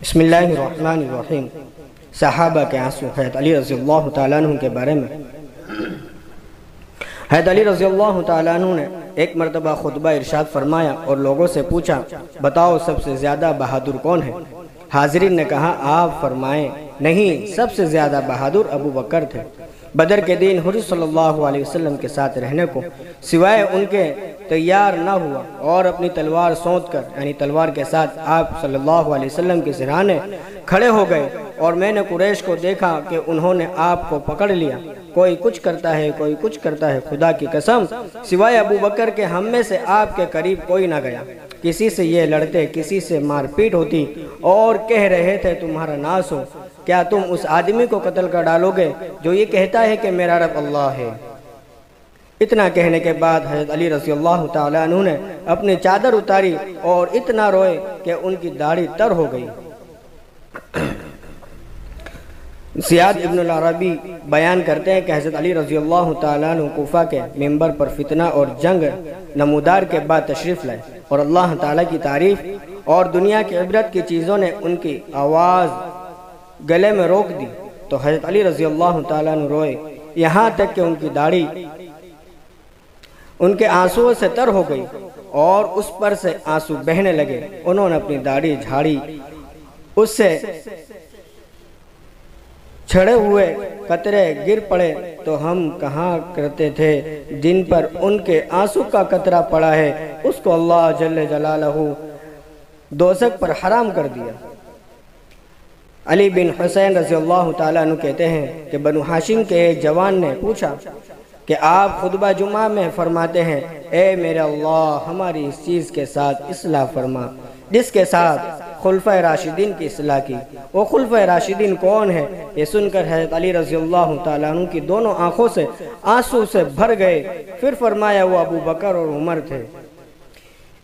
بسم اللہ الرحمن الرحیم۔ صحابہ کے آنسو حضرت علی رضی اللہ تعالیٰ عنہ کے بارے میں حضرت علی رضی اللہ تعالیٰ عنہ نے ایک مرتبہ خطبہ ارشاد فرمایا اور لوگوں سے پوچھا، بتاؤ سب سے زیادہ بہادر کون ہے؟ حاضرین نے کہا، آپ فرمائیں، نہیں، سب سے زیادہ بہادر ابو بکر تھے۔ بدر کے دن حضور صلی اللہ علیہ وسلم کے ساتھ رہنے کو سوائے ان کے تیار نہ ہوا اور اپنی تلوار سونت کر یعنی تلوار کے ساتھ آپ صلی اللہ علیہ وسلم کے سرانے کھڑے ہو گئے، اور میں نے قریش کو دیکھا کہ انہوں نے آپ کو پکڑ لیا، کوئی کچھ کرتا ہے، کوئی کچھ کرتا ہے، خدا کی قسم سوائے ابو بکر کے ہم میں سے آپ کے قریب کوئی نہ گیا۔ کسی سے یہ لڑتے، کسی سے مار پیٹ ہوتی اور کہہ رہے تھے تمہارا ناس ہو، کیا تم اس آدمی کو قتل کر ڈالو گے جو یہ کہتا ہے کہ میرا رب اللہ ہے؟ اتنا کہنے کے بعد حضرت علی رضی اللہ تعالیٰ عنہ نے اپنی چادر اتاری اور اتنا روئے کہ ان کی داڑھی تر ہو گئی۔ زیاد ابن العربی بیان کرتے ہیں کہ حضرت علی رضی اللہ تعالیٰ عنہ کوفہ کے منبر پر فتنہ اور جنگ نمودار کے بعد تشریف لائے، اور اللہ تعالیٰ کی تعریف اور دنیا کی عبرت کی چیزوں نے ان کی آواز گلے میں روک دی، تو حضرت علی رضی اللہ تعالیٰ عنہ روئے، یہاں تک کہ ان کی داڑھی ان کے آنسوؤں سے تر ہو گئی اور اس پر سے آنسو بہنے لگے۔ انہوں نے اپنی داڑھی جھاڑی، اس سے چھڑے ہوئے قطرے گر پڑے، تو ہم کہاں کرتے تھے جن پر ان کے آنسو کا قطرہ پڑا ہے اس کو اللہ جل جلالہ دوزخ پر حرام کر دیا۔ علی بن حسین رضی اللہ تعالیٰ عنہ کہتے ہیں کہ بنو ہاشم کے ایک جوان نے پوچھا کہ آپ خطبہ جمعہ میں فرماتے ہیں، اے میرے اللہ ہماری اس چیز کے ساتھ اصلاح فرما جس کے ساتھ خلفۂ راشدین کی اصلاح کی۔ وہ خلفۂ راشدین کون ہے؟ یہ سن کر حضرت علی رضی اللہ تعالیٰ عنہ کی دونوں آنکھوں سے آنسو سے بھر گئے۔ پھر فرمایا، وہ ابو بکر اور عمر تھے،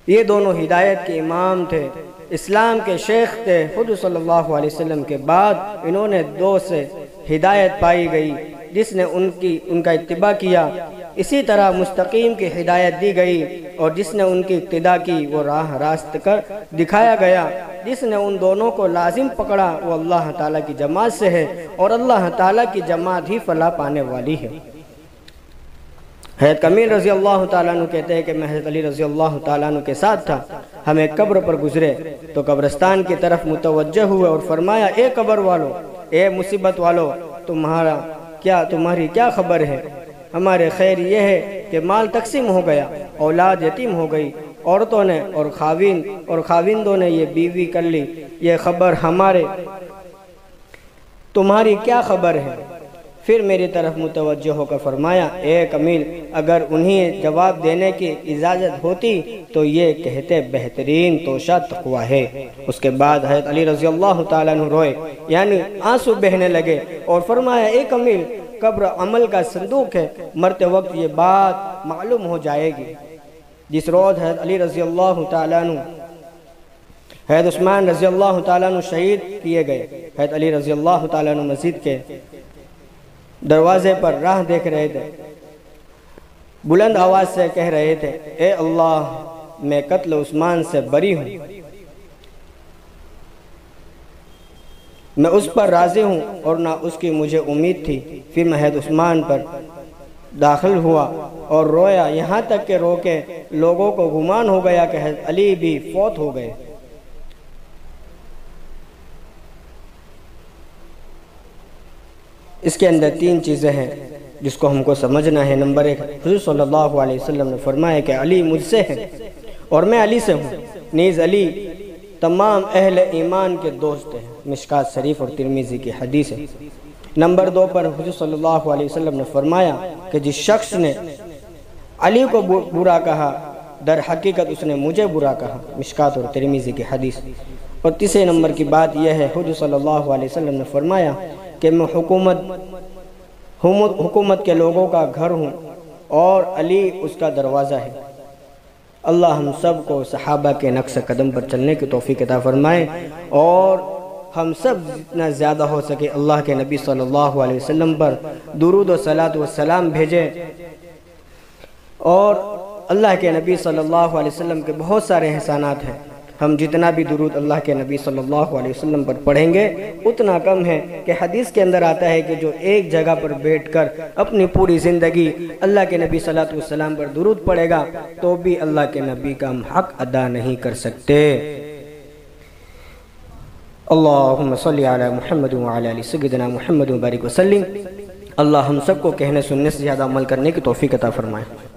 یہ دونوں ہدایت کے امام تھے، اسلام کے شیخ تھے۔ حضور صلی اللہ علیہ وسلم کے بعد انہوں نے دو سے ہدایت پائی گئی، جس نے ان کا اتباع کیا اسی طرح مستقیم کی ہدایت دی گئی، اور جس نے ان کی اقتداء کی وہ راہ راست کر دکھایا گیا۔ جس نے ان دونوں کو لازم پکڑا وہ اللہ تعالیٰ کی جماعت سے ہے، اور اللہ تعالیٰ کی جماعت ہی فلاح پانے والی ہے۔ حضرت کمیل رضی اللہ تعالیٰ عنہ کہتے ہیں کہ میں حضرت علی رضی اللہ تعالیٰ عنہ کے ساتھ تھا، ہم ایک قبر پر گزرے تو قبرستان کی طرف متوجہ ہوئے اور فرمایا، اے قبر والو، اے مصیبت والو، تمہاری کیا خبر ہے؟ ہمارے خیر یہ ہے کہ مال تقسیم ہو گیا، اولاد یتیم ہو گئی، عورتوں نے اور خاوندوں نے یہ بیوی کر لی، یہ خبر تمہاری کیا خبر ہے؟ پھر میری طرف متوجہ ہو کر فرمایا، اے کمیل، اگر انہیں جواب دینے کی اجازت ہوتی تو یہ کہتے بہترین توشہ تقویٰ ہے۔ اس کے بعد حضرت علی رضی اللہ تعالیٰ عنہ روئے، یعنی آنسو بہنے لگے، اور فرمایا، اے کمیل، قبر عمل کا صندوق ہے، مرتے وقت یہ بات معلوم ہو جائے گی۔ جس روز حضرت علی رضی اللہ تعالیٰ عنہ حضرت عثمان رضی اللہ تعالیٰ عنہ شہید کیے گئے، حضرت علی رضی اللہ تعالیٰ عنہ مسجد کے دروازے پر راہ دیکھ رہے تھے، بلند آواز سے کہہ رہے تھے، اے اللہ، میں قتل عثمان سے بری ہوں، میں اس پر راضی ہوں اور نہ اس کی مجھے امید تھی۔ پھر میں حضرت عثمان پر داخل ہوا اور رویا، یہاں تک کہ رو کے لوگوں کو گمان ہو گیا کہ حضرت علی بھی فوت ہو گئے۔ اس کے اندر تین چیزیں ہیں جس کو ہم کو سمجھنا ہے۔ نمبر ایک، حضور صلی اللہ علیہ وسلم نے فرمایا کہ علی مجھ سے ہے اور میں علی سے ہوں، نیز علی تمام اہل ایمان کے دوست ہیں، مشکات شریف اور ترمذی کی حدیث ہے۔ نمبر دو پر حضور صلی اللہ علیہ وسلم نے فرمایا کہ جس شخص نے علی کو برا کہا در حقیقت اس نے مجھے برا کہا، مشکات اور ترمذی کی حدیث۔ اور تیسرے نمبر کی بات یہ ہے، حضور صلی اللہ علیہ وسلم نے فرمایا کہ میں حکومت کے لوگوں کا گھر ہوں اور علی اس کا دروازہ ہے۔ اللہ ہم سب کو صحابہ کے نقش قدم پر چلنے کی توفیق عطا فرمائے، اور ہم سب جتنا زیادہ ہو سکے اللہ کے نبی صلی اللہ علیہ وسلم پر درود و صلاۃ و سلام بھیجیں، اور اللہ کے نبی صلی اللہ علیہ وسلم کے بہت سارے احسانات ہیں۔ ہم جتنا بھی درود اللہ کے نبی صلی اللہ علیہ وسلم پر پڑھیں گے اتنا کم ہے کہ حدیث کے اندر آتا ہے کہ جو ایک جگہ پر بیٹھ کر اپنی پوری زندگی اللہ کے نبی صلی اللہ علیہ وسلم پر درود پڑھے گا تو بھی اللہ کے نبی کا ہم حق ادا نہیں کر سکتے۔ اللہم صلی علی محمد وعلی آل سیدنا محمد وبارک وسلم۔ اللہ ہم سب کو کہنے سننے سے زیادہ عمل کرنے کی توفیق عطا فرمائے۔